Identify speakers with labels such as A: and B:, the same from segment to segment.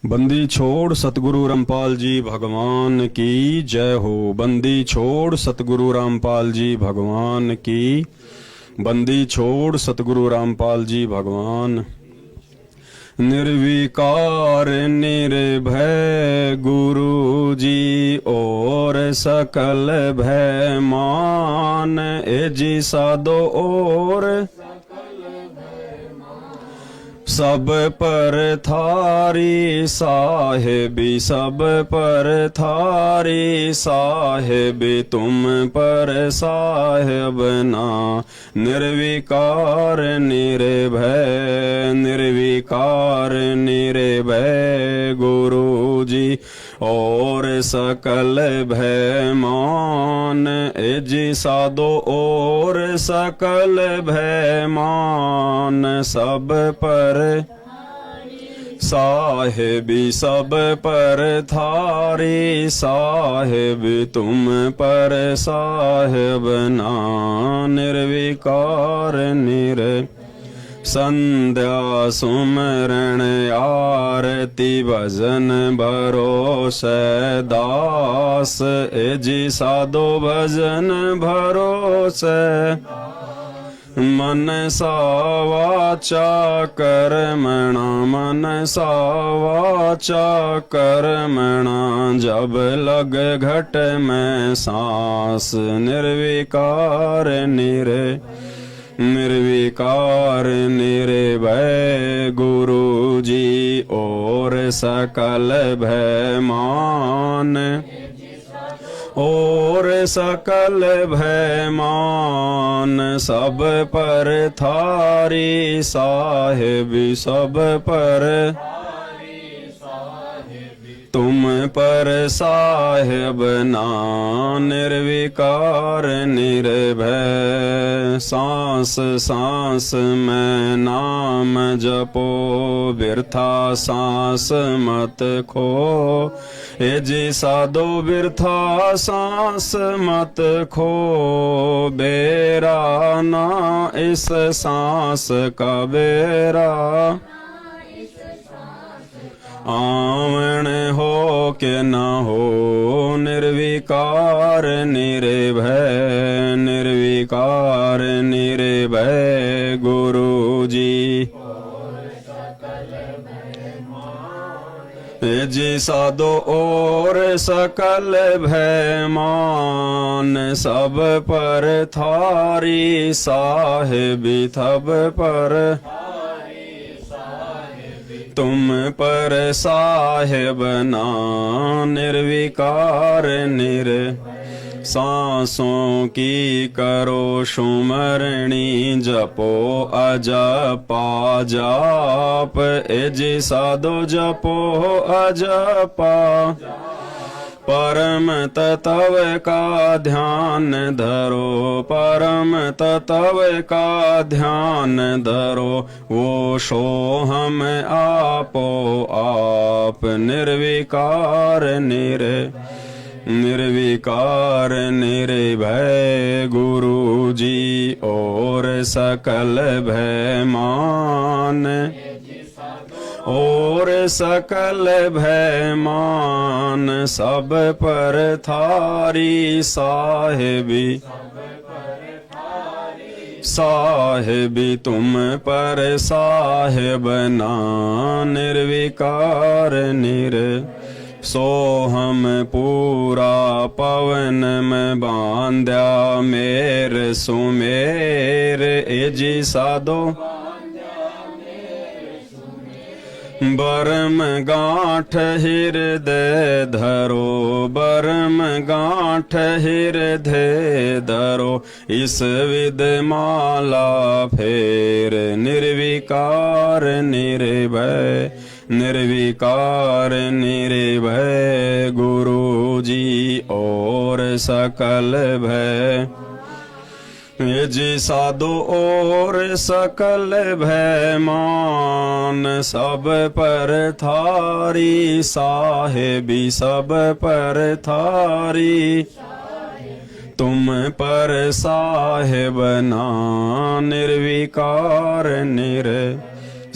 A: बंदी छोड़ सतगुरु रामपाल जी भगवान की जय हो। बंदी छोड़ सतगुरु रामपाल जी भगवान की। बंदी छोड़ सतगुरु रामपाल जी भगवान। निर्विकार निर्भय गुरु जी और सकल भय मान। एजी साधो और सब पर थारी साहेबी, सब पर थारी साहेबी, तुम पर साहेब ना। निर्विकार निर्भय, निर्विकार निर्भय गुरु जी और सकल भय मान। एजी साधो और सकल भय मान। सब पर साहेबी, सब पर थारी साहेबी, तुम पर साहेब ना। निर्विकार संध्या सुमरण आरती भजन भरोसे दास। एजी साधो भजन भरोसे मन सा वाचा कर्मणा, मन सा वाचा कर्मणा, जब लग घट में सांस। निर्विकार निर्विकार निर्भय गुरु जी और सकल भय मान। और सकल भय मान। सब पर थारी साहेबी, सब पर तुम पर साहेब ना। निर्विकार निर्भय सांस सांस में नाम जपो, बिरथा सांस मत खो। एजी साधो बिरथा सांस मत खो, बेरा ना इस सांस का बेरा। आवन हो के न हो, निर्विकार निर्भय, निर्विकार निर्भय गुरु जी। जी साधो और सकल भय मान। सब पर थारी साहेबी, सब पर तुम पर साहेब ना। निर्विकार सांसों की करो सुमरणी, जपो अजपा जाप। एजी साधो जपो अजपा, परम तत्व का ध्यान धरो, परम तत्व का ध्यान धरो। वो सोहम आपो आप। निर्विकार निर्विकार निर्भय गुरु जी और सकल भय मान। और सकल भय मान। सब पर थारी साहेबी, साहेबी, तुम पर साहेब ना। निर्विकार सोहम पूरा पवन में बांध्या, मेर सुमेर। एजी साधो बरम गांठ हृदय धरो, बरम गांठ हृदय धरो। इस विद माला फेर। निर्विकार निर्भय, निर्विकार निर्भय गुरु जी और सकल भय। जी साधो और सकल भय मान। सब पर थारी साहेबी, सब पर थारी तुम पर साहेब ना। निर्विकार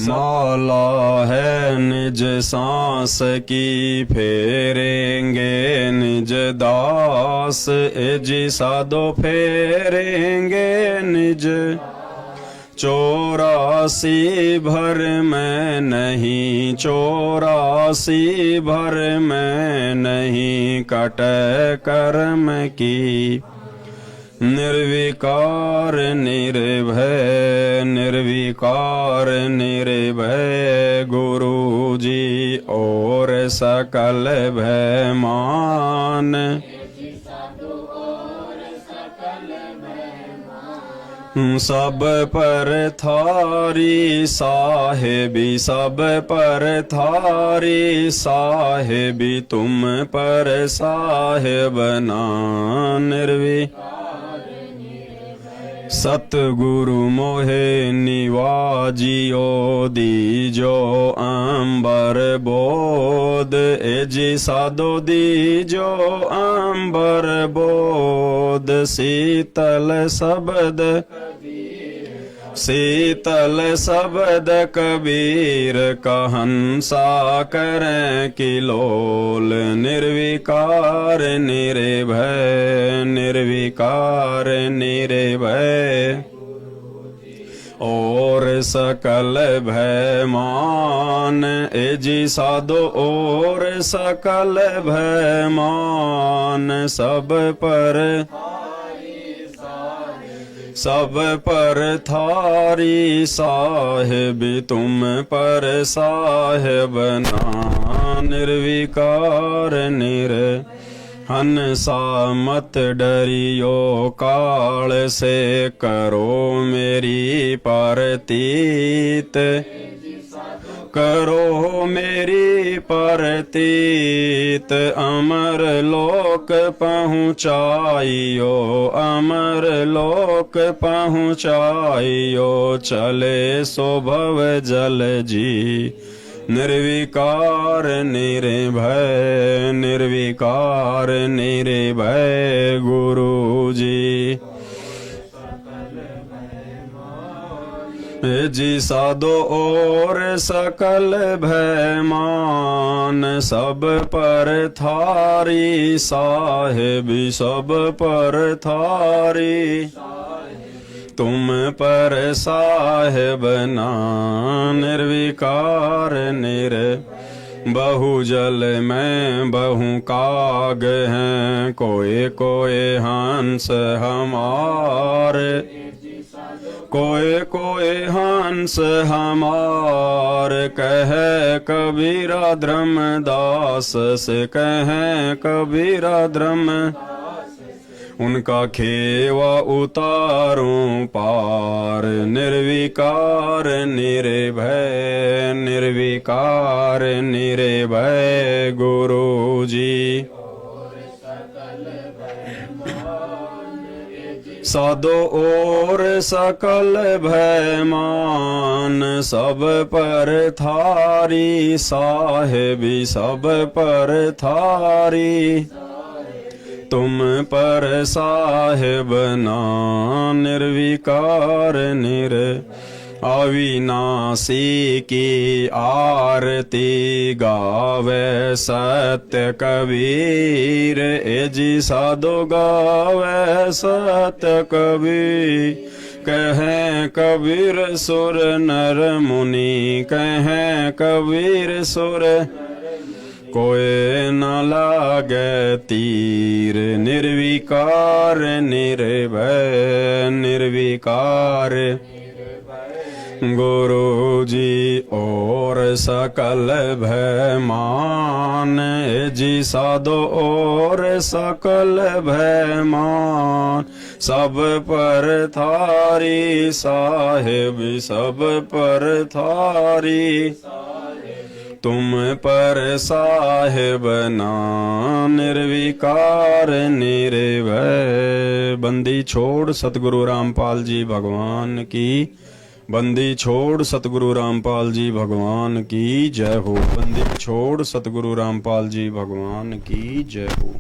A: माला है निज सांस की, फेरेंगे निज दास, एजी साधो फेरेंगे निज। 84 भर में नहीं, 84 भर में नहीं, कटे कर्म की। निर्विकार निर्भय, निर्विकार निर्भय, गुरु जी और सकल भय मान। सब पर थारी साहेबी, सब पर थारी साहेबी, तुम पर साहेब ना निर्वी। सतगुरु मोहे निवाजियो, दीजो अंबर बोध, एजी साधो दीजो अंबर बोध। शीतल शब्द, शीतल शब्द कबीर कहंसा करें किलोल। निर्विकार निर्भय, निर्विकार निर्भय, और सकल भय मान। एजी साधो और सकल भय मान। सब पर, सब पर थारी साहेब, तुम पर साहेब ना निर्विकार निर। हंसा मत डरियो काल से, करो मेरी परतीत, करो मेरी परतीत। अमर लोक पहुँचाइयो, अमर लोक पहुँचाइयो, चले सो भव जल जी। निर्विकार निर्भय, निर्विकार निर्भय, गुरु जी। जी साधो और सकल भय मान। सब पर थारी साहेबी, सब पर थारी, तुम पर साहेब ना निर्विकार निर। बहु जल में बहु काग हैं, कोई कोई हंस हमारे, कोई कोई हंस हमार। कहे कबीरा धर्मदास से, कहे कबीरा धर्म, उनका खेवा उतारूं पार। निर्विकार निर्भय, निर्विकार निर्भय, गुरु जी। साधो और सकल भय मान। सब पर थारी साहेबी, सब पर थारी, तुम पर साहेब ना निर्विकार निर। अविनाशी की आरती गावे सत्य कबीर, एजी साधो गावे सत्य कबीर। कहें कबीर सुर नर मुनि, कहें कबीर सुर, कोई न लागे तीर। निर्विकार निर्भय, निर्विकार, गुरु जी और सकल भय मान। जी साधो और सकल भय मान। सब पर थारी साहेब, सब पर थारी, तुम पर साहेब ना निर्विकार निर्भय। बंदी छोड़ सतगुरु रामपाल जी भगवान की, बंदी छोड़ सतगुरु रामपाल जी भगवान की जय हो। बंदी छोड़ सतगुरु रामपाल जी भगवान की जय हो।